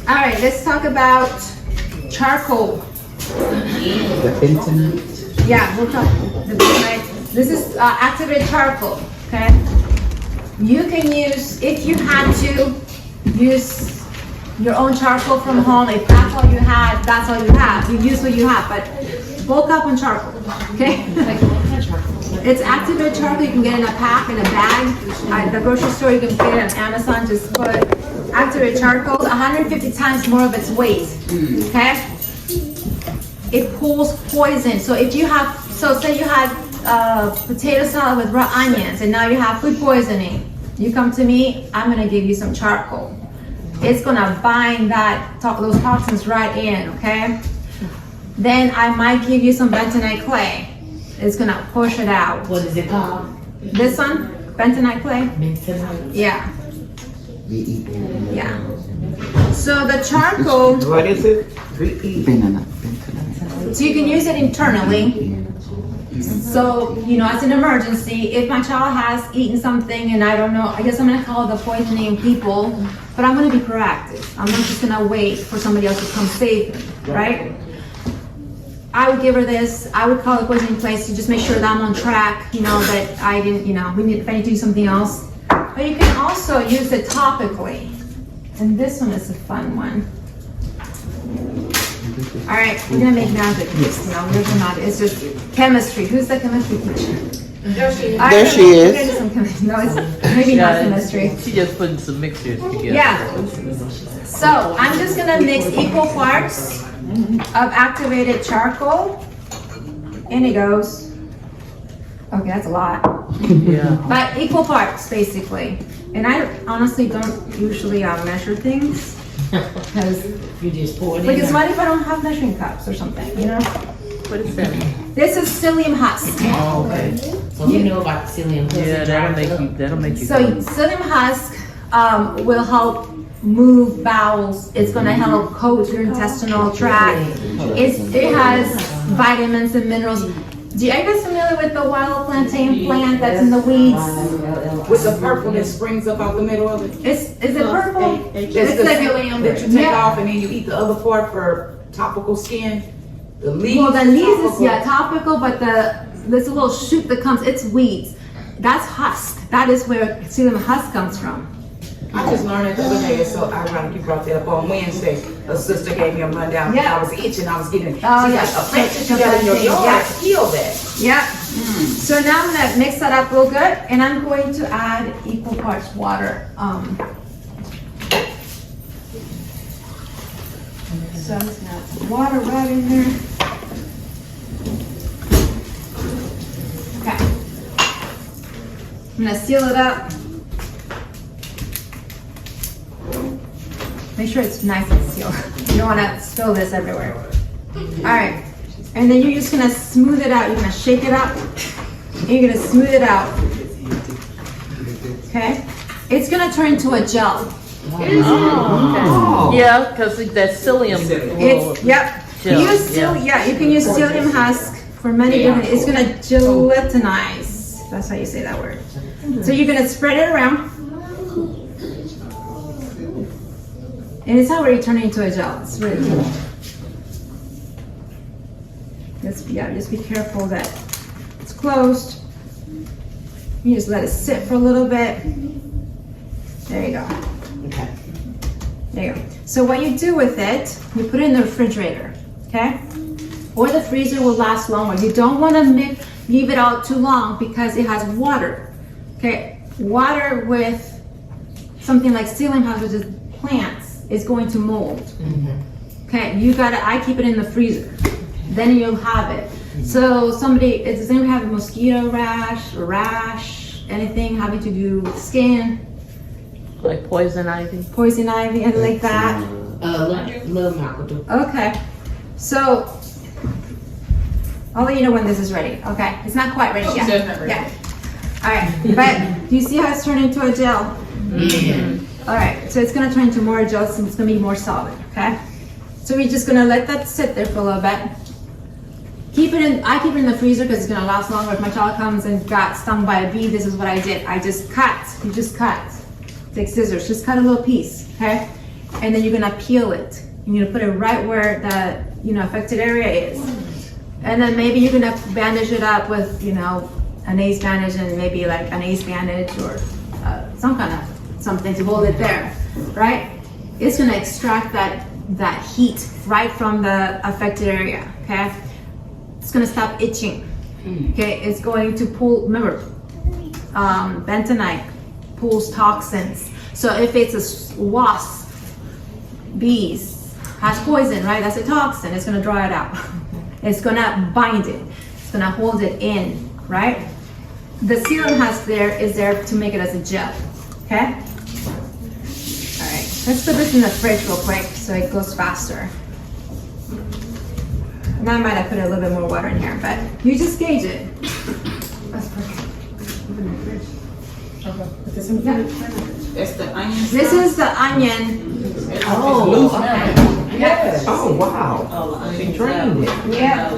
All right, let's talk about charcoal. The bentonite. Yeah, we'll talk the bentonite. This is activated charcoal, okay? You can use, if you had to, use your own charcoal from home. If that's all you had, that's all you have. You use what you have, but bulk up on charcoal, okay? It's activated charcoal. You can get in a pack, in a bag. At the grocery store, you can get it on Amazon. Just put activated charcoal. 150 times more of its weight, okay? It pulls poison. So if you have, so say you had potato salad with raw onions and now you have food poisoning. You come to me, I'm gonna give you some charcoal. It's gonna bind those toxins right in, okay? Then I might give you some bentonite clay. It's gonna push it out. What is it called? This one, bentonite clay? Bentonite. Yeah. Yeah. So the charcoal, What is it? Bentonite. so you can use it internally. So, you know, as an emergency, if my child has eaten something and I don't know, I guess I'm gonna call the poisoning people, but I'm gonna be proactive. I'm not just gonna wait for somebody else to come save me, right? I would give her this, I would call the poisoning place to just make sure that I'm on track, you know, that I didn't, you know, if I need to do something else. But you can also use it topically. And this one is a fun one. All right, we're gonna make magic. No, we're not. It's just chemistry. Who's the chemistry teacher? There she is. There she is. No, it's maybe not chemistry. She just putting some mixtures together. Yeah. So I'm just gonna mix equal parts of activated charcoal. And it goes. Okay, that's a lot. Yeah. But equal parts, basically. And I honestly don't usually measure things. Because You just pour it in. Because what if I don't have measuring cups or something, you know? What is that? This is psyllium husk. Oh, okay. So you know about the psyllium. Yeah, that'll make you. So psyllium husk will help move bowels. It's going to help coat your intestinal tract. It has vitamins and minerals. Do you guys familiar with the wild plantain plant that's in the weeds? With the purple that springs up out the middle of it. Is it purple? It's the psyllium that you take Yeah. off and then you eat the other part for topical skin. The leaves. Well, the leaves is topical. topical, but there's a little shoot that comes. It's weeds. That's husk. That is where psyllium husk comes from. I just learned it the other day. It's so ironic you brought that up on Wednesday. A sister gave me a rundown. Yeah. I was itching. I was getting. She's Oh, like, yeah. a plant that you got in your yard. Yeah. Heal that. Yep. So now I'm gonna mix that up real good, and I'm going to add equal parts water. So I'm just gonna add some water right in there. Okay. I'm gonna seal it up. Make sure it's nice and sealed. You don't wanna spill this everywhere. All right. And then you're just gonna smooth it out. You're gonna shake it up, and you're gonna smooth it out. Okay? It's gonna turn into a gel. Oh. Yeah, because that psyllium. It's, yep. Gel, Use you can use psyllium husk for many different, it's gonna gelatinize. That's how you say that word. So you're gonna spread it around. And it's already turning into a gel. It's really cool. Just be careful that it's closed. You just let it sit for a little bit. There you go. Okay. There you go. So what you do with it, you put it in the refrigerator, okay? Or the freezer will last longer. You don't want to leave it out too long because it has water, okay? Water with something like psyllium husk, which is plants, is going to mold. Okay, I keep it in the freezer. Then you'll have it. So does anybody have a mosquito rash, anything having to do with skin, Like poison ivy. anything like that? Love Michael do. Okay, so I'll let you know when this is ready. Okay, it's not quite ready yet. Definitely. Yeah. All right, but do you see how it's turned into a gel? Yeah. All right, so it's gonna turn into more gel, so it's gonna be more solid. Okay, so we're just gonna let that sit there for a little bit. I keep it in the freezer because it's gonna last longer. If my child comes and got stung by a bee, this is what I did. I just cut. You just cut. Take scissors, just cut a little piece, okay? and then you're gonna peel it. You're gonna put it right where the affected area is, and then maybe you're gonna bandage it up with an ace bandage and maybe like an ace bandage or some kind of something to hold it there, right? It's gonna extract that heat right from the affected area. Okay, it's gonna stop itching. Okay, it's going to pull. Remember, bentonite pulls toxins. So if it's a wasp, bees, has poison, right? That's a toxin. It's gonna draw it out. It's gonna bind it. It's gonna hold it in, right? The serum is there to make it as a gel. Okay. All right. Let's put this in the fridge real quick so it goes faster. And I might have put a little bit more water in here, but you just gauge it. That's perfect. Open the fridge. Okay. Put this in the fridge. That's the onion. This is the onion. Oh, okay. Yes. Oh, wow. She drained it. Yeah.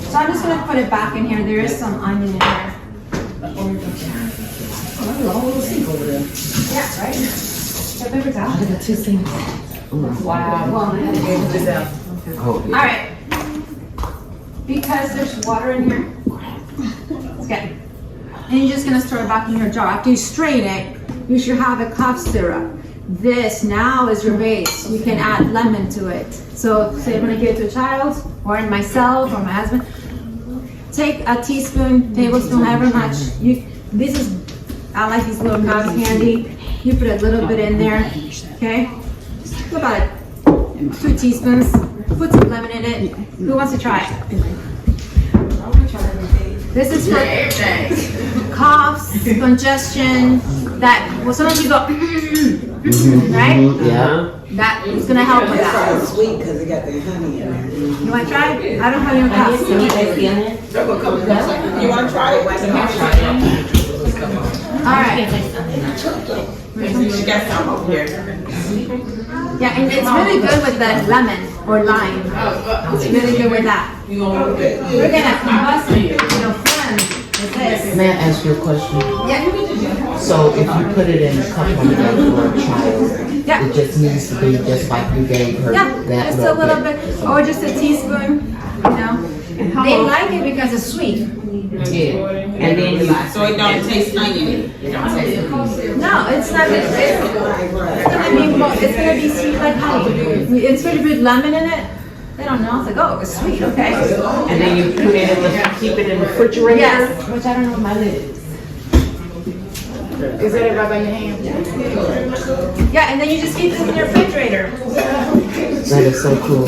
So I'm just gonna put it back in here. There is some onion in here. Yeah, right? Got paper towel? I got 2 things. Wow. Well, Oh, all right. Because there's water in here. Okay. And you're just gonna store it back in your jar. After you strain it, you should have a cough syrup. This now is your base. You can add lemon to it. So say I'm gonna give it to a child, or myself, or my husband. Take a teaspoon, tablespoon, however much. I like these little cotton candy. You put a little bit in there, okay? About 2 teaspoons. Put some lemon in it. Who wants to try it? This is for coughs, congestion, sometimes you go, right? Yeah. That is gonna help with that. It's sweet because it got the honey in there. You wanna try it? I don't have any coughs. Can you taste the onion? You want to try it? All right. She got some over here. Yeah, and it's really good with the lemon or lime. It's really good with that. We're gonna combust, friends with this. May I ask you a question? Yeah. So if you put it in a cup of water for a child, Yeah. it just needs to be just like you gave her Yeah, that just a little bit, or just a teaspoon, They like it because it's sweet. Yeah. And then you, So it don't taste onion. No, it's not. It's gonna be sweet like honey. It's gonna be lemon in it. They don't know. It's like, oh, it's sweet. Okay. and then you put it in keep it in the refrigerator. Yes, which I don't know what my lid is. Is that it right by your hand? Yeah, and then you just keep this in your refrigerator, That is so cool.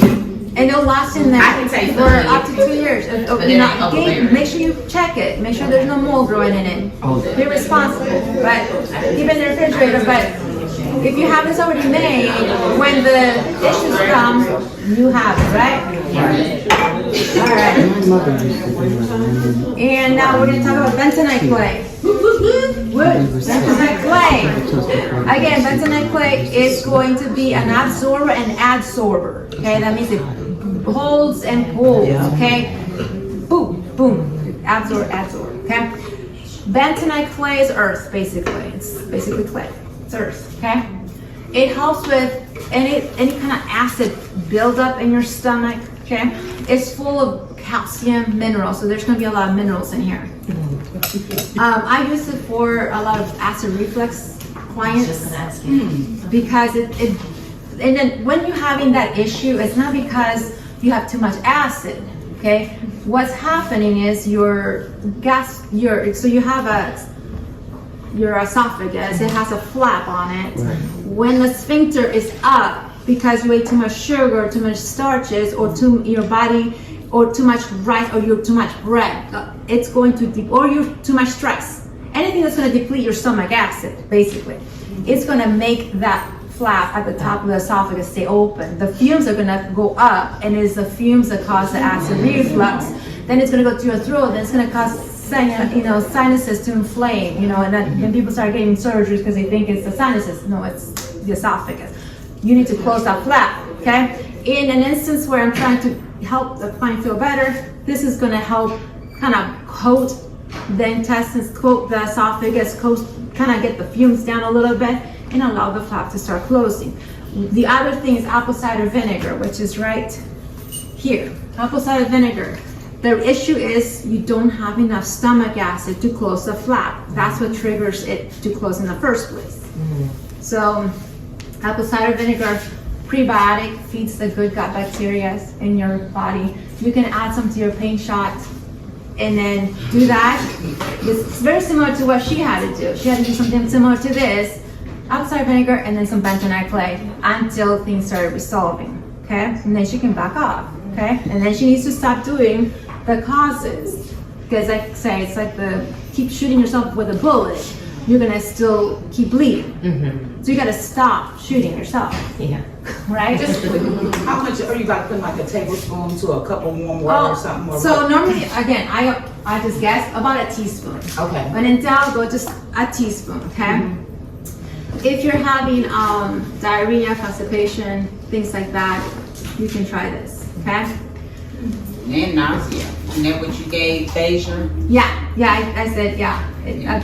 and it'll last in there I can taste for the up to 2 years. And, But it ain't overbearing. make sure you check it. Make sure there's no mold growing in it. Be responsible, but keep it in the refrigerator. But if you have this already made, when the issues come, you have it, right? All right. My mother used to do that. And now we're gonna talk about bentonite clay. Bentonite clay. Again, bentonite clay is going to be an absorber and adsorber. Okay, that means it holds and pulls. Okay, boom, boom, absorb, adsorb. Okay, bentonite clay is earth, basically. It's basically clay. It's earth. Okay, it helps with any kind of acid buildup in your stomach. Okay, it's full of calcium, minerals, so there's going to be a lot of minerals in here. I use it for a lot of acid reflux clients because it and then when you're having that issue, it's not because you have too much acid. Okay, what's happening is your esophagus, it has a flap on it. Right. When the sphincter is up because you ate too much sugar, too much starches, or your body, or too much rice, or you're too much bread, it's going to or you're too much stress. Anything that's going to deplete your stomach acid, basically, it's going to make that flap at the top of the esophagus stay open. The fumes are going to go up, and it's the fumes that cause the acid reflux. Then it's going to go to your throat, then it's going to cause sinuses to inflame, and people start getting surgeries because they think it's the sinuses. No, it's the esophagus. You need to close that flap, okay? In an instance where I'm trying to help the client feel better, this is gonna help kind of coat the intestines, coat the esophagus, kind of get the fumes down a little bit, and allow the flap to start closing. The other thing is apple cider vinegar, which is right here. Apple cider vinegar. The issue is you don't have enough stomach acid to close the flap. That's what triggers it to close in the first place. So apple cider vinegar, prebiotic, feeds the good gut bacteria in your body. You can add some to your pain shot and then do that. It's very similar to what she had to do. She had to do something similar to this. Apple cider vinegar and then some bentonite clay until things started resolving, okay? And then she can back off, okay? And then she needs to stop doing the causes. Because like I say, it's like keep shooting yourself with a bullet, you're gonna still keep bleeding. So you gotta stop shooting yourself. Yeah. Right? How much, or you gotta put like a tablespoon to a cup of warm water or something? Or So normally, again, I just guess about a teaspoon. Okay. When in doubt, go just a teaspoon, okay? If you're having diarrhea, constipation, things like that, you can try this, okay? And nausea. And that what you gave Deja? Yeah, I said,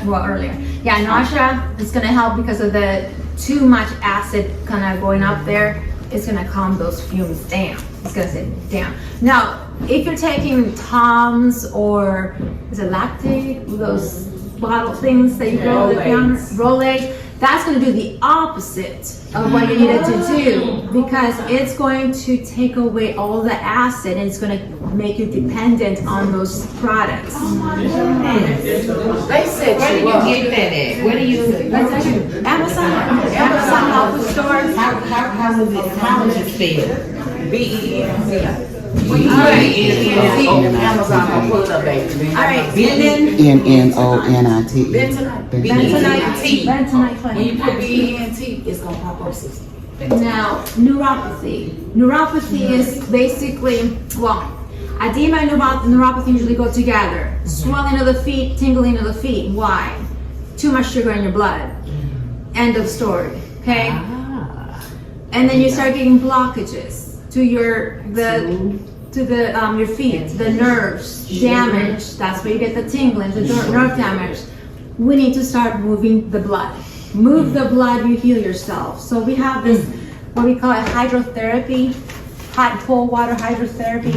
well, earlier. Yeah, nausea is gonna help because of the too much acid kind of going up there. It's gonna calm those fumes down. It's gonna sit down. Now, if you're taking Tums or is it lactate, those bottle things that you go to the counter, Rolaids, that's gonna do the opposite of what you needed to do because it's going to take away all the acid and it's gonna make you dependent on those products. They said Where do you get that at? Where do you? Amazon health stores. How is it spelled? BENZ. Alright. Amazon, I'll pull it up, baby. All right, and then N-N-O-N-I-T. bentonite When you put clay. BENT, it's gonna pop up 60. Now, neuropathy. Neuropathy is basically, well, edema and neuropathy usually go together. Swelling of the feet, tingling of the feet. Why? Too much sugar in your blood. End of story. Okay? And then you start getting blockages to your feet, the nerves damage. That's where you get the tingling, the nerve damage. We need to start moving the blood. Move the blood, you heal yourself. So we have this, what we call it hydrotherapy, hot and cold water hydrotherapy.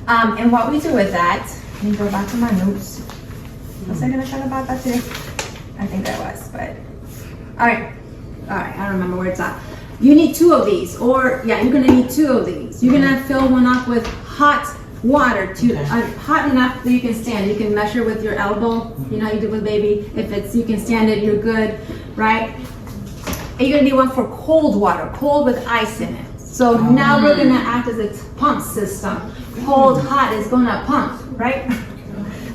And what we do with that, let me go back to my notes. Was I gonna talk about that today? I think I was, but all right, I don't remember where it's at. You need 2 of these, or yeah, you're gonna need 2 of these. You're gonna fill one up with hot water, hot enough that you can stand. You can measure with your elbow. You know how you do with baby. If it's you can stand it, you're good, right? And you're gonna need one for cold water, cold with ice in it. So now we're gonna act as a pump system. Cold, hot is gonna pump, right?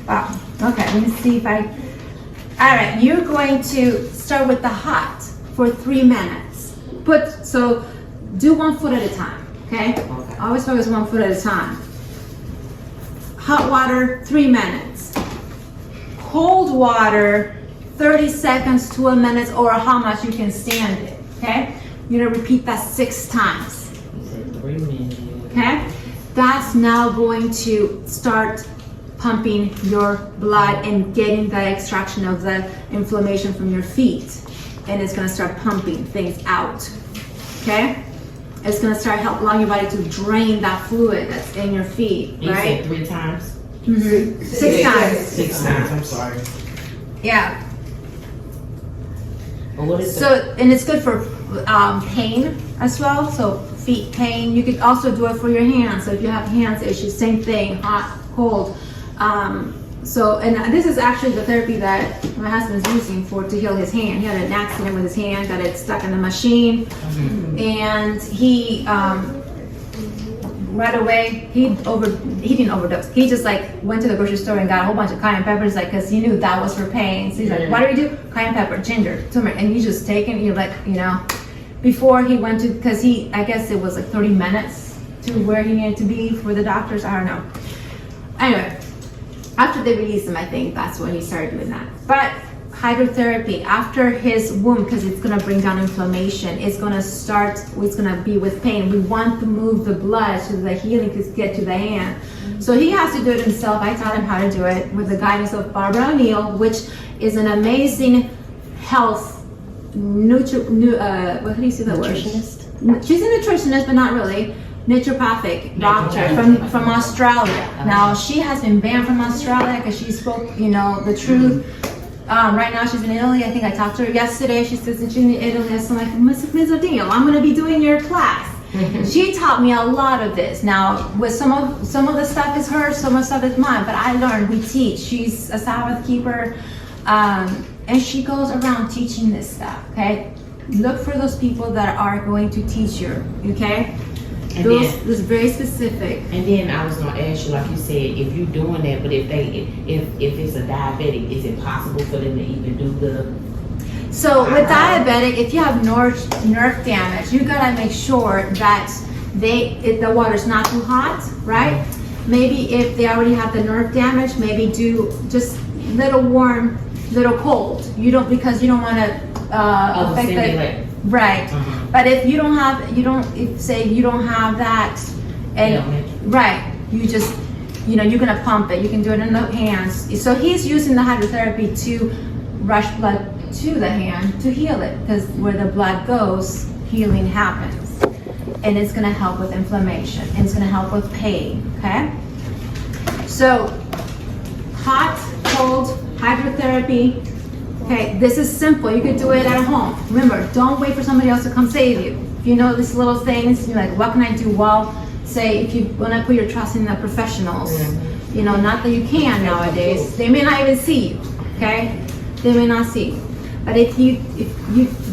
Wow. Okay, let me see if I. All right, you're going to start with the hot for 3 minutes. So do 1 foot at a time, okay? Always focus 1 foot at a time. Hot water, 3 minutes. Cold water, 30 seconds to a minute, or how much you can stand it, okay? You're gonna repeat that 6 times. 3 minutes. Okay? That's now going to start pumping your blood and getting the extraction of the inflammation from your feet. And it's gonna start pumping things out, okay? It's gonna start allowing your body to drain that fluid that's in your feet, You right? said 3 times? 6 times. 6 times, I'm sorry. Yeah. But what is So, and it's good for pain as well. So feet pain. You could also do it for your hands. So if you have hands issues, same thing, hot, cold. And this is actually the therapy that my husband's using to heal his hand. He had an accident with his hand, got it stuck in the machine, and he right away he didn't overdose. He just like went to the grocery store and got a whole bunch of cayenne peppers, like because he knew that was for pain. So he's like, what do we do? Cayenne pepper, ginger, turmeric, and he's just taking. Before he went to, because I guess it was like 30 minutes to where he needed to be for the doctors. I don't know. Anyway. After they released him, I think that's when he started doing that. But hydrotherapy after his wound, because it's gonna bring down inflammation, it's gonna be with pain. We want to move the blood so the healing could get to the hand. So he has to do it himself. I taught him how to do it with the guidance of Barbara O'Neill, which is an amazing health what do you say that word? Nutritionist. She's a nutritionist, but not really. Naturopathic doctor from Australia. Now she has been banned from Australia because she spoke, the truth. Right now she's in Italy. I think I talked to her yesterday. She says that she's in Italy. So I'm like, Ms. Odino, I'm going to be doing your class. She taught me a lot of this. Now, with some of the stuff is hers, some of the stuff is mine. But I learned. We teach. She's a Sabbath keeper, and she goes around teaching this stuff. Okay, look for those people that are going to teach you. Okay. And Those then, is very specific. and then I was gonna ask you, like you said, if you're doing that, but if it's a diabetic, is it possible for them to even do the? So with diabetic, if you have nerve damage, you gotta make sure that the water's not too hot, right? Maybe if they already have the nerve damage, maybe do just little warm, little cold. Because you don't want to affect the right. But if you don't have, say you don't have that, and right, you just, you're gonna pump it. You can do it in the hands. So he's using the hydrotherapy to rush blood to the hand to heal it, because where the blood goes, healing happens, and it's gonna help with inflammation, and it's gonna help with pain. Okay. So hot, cold, hydrotherapy. Okay, this is simple. You could do it at home. Remember, don't wait for somebody else to come save you. If you know these little things, you're like, what can I do? Well, say if you want to put your trust in the professionals, not that you can nowadays. They may not even see you. Okay, they may not see you. But if you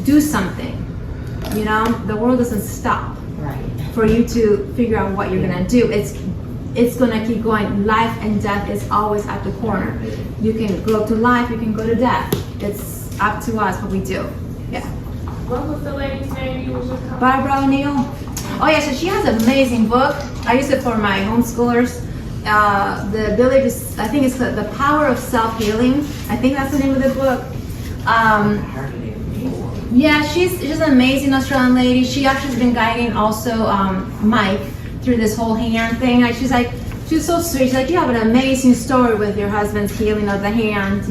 do something, the world doesn't stop for you to figure out what you're gonna do. It's gonna keep going. Life and death is always at the corner. You can go to life, you can go to death. It's up to us what we do. Yeah. What was the lady's name you were just talking? Barbara O'Neill. Oh yeah, so she has an amazing book. I use it for my homeschoolers. The ability to, I think it's the Power of Self-Healing. I think that's the name of the book. Yeah, she's an amazing Australian lady. She actually has been guiding also Mike through this whole hand thing. She's so sweet. She's like, you have an amazing story with your husband's healing of the hand.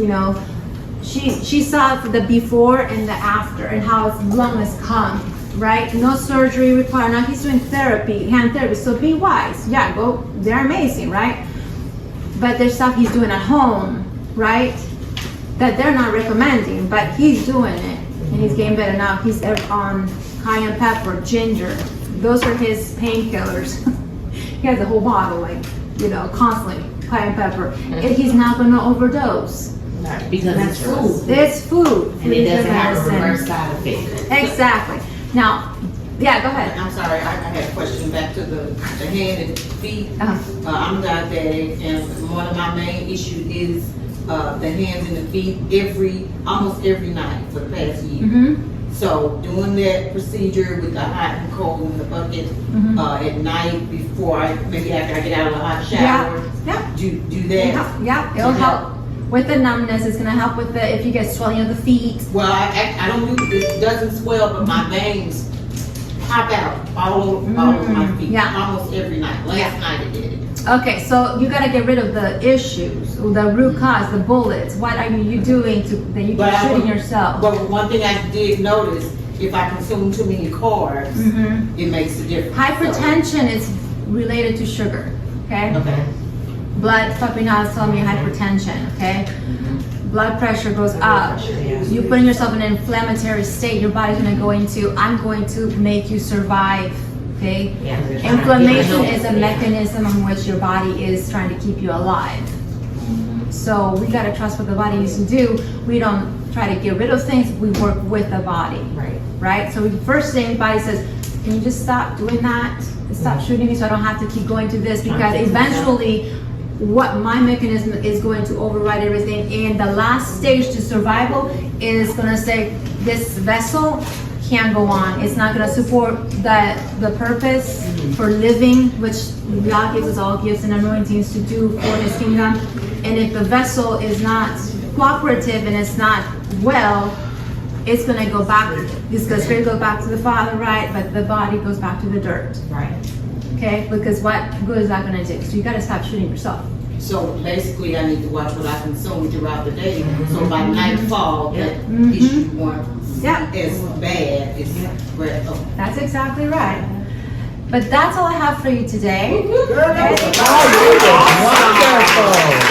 She saw the before and the after, and how his lung has come. Right? No surgery required. Now he's doing therapy, hand therapy. So be wise. Yeah, go. They're amazing, right? But there's stuff he's doing at home, right? That they're not recommending, but he's doing it, and he's getting better now. He's on cayenne pepper, ginger. Those are his painkillers. He has a whole bottle, constantly cayenne pepper. And he's not going to overdose. Because it's food. It's food. And it doesn't have a reverse side effect. Exactly. Now, yeah, go ahead. I'm sorry, I had a question back to the hand and feet. I'm diabetic, and one of my main issues is the hands and the feet almost every night for the past year. So doing that procedure with the hot and cold in the bucket at night before maybe after I get out of the hot shower, do that. Yeah, it'll help with the numbness. It's gonna help with if you get swelling of the feet. Well, I don't do it doesn't swell, but my veins pop out all over my feet almost every night. Last night it did it. Okay, so you gotta get rid of the issues, the root cause, the bullets. What are you doing that you keep shooting yourself? But one thing I did notice, if I consume too many carbs, it makes a difference. Hypertension is related to sugar, okay? Okay. Blood pumping out is telling me hypertension, okay? Blood pressure goes up. You're putting yourself in an inflammatory state. Your body's gonna go into, I'm going to make you survive, okay? Inflammation is a mechanism in which your body is trying to keep you alive. So we gotta trust what the body needs to do. We don't try to get rid of things, we work with the body. Right? So first thing the body says, can you just stop doing that? Stop shooting me so I don't have to keep going to this, because eventually what my mechanism is going to override everything, and the last stage to survival is going to say this vessel can't go on. It's not going to support the purpose for living, which God gives us all gifts and anointings to do for His kingdom. And if the vessel is not cooperative and it's not well, it's going to go back. It's going to go back to the Father, right? But the body goes back to the dirt. Right. Okay, because what good is that going to do? So you got to stop shooting yourself. So basically, I need to watch what I consume throughout the day. So by nightfall, that issue won't Yeah. as bad as breast. Oh. That's exactly right. But that's all I have for you today. Oh, you were wonderful.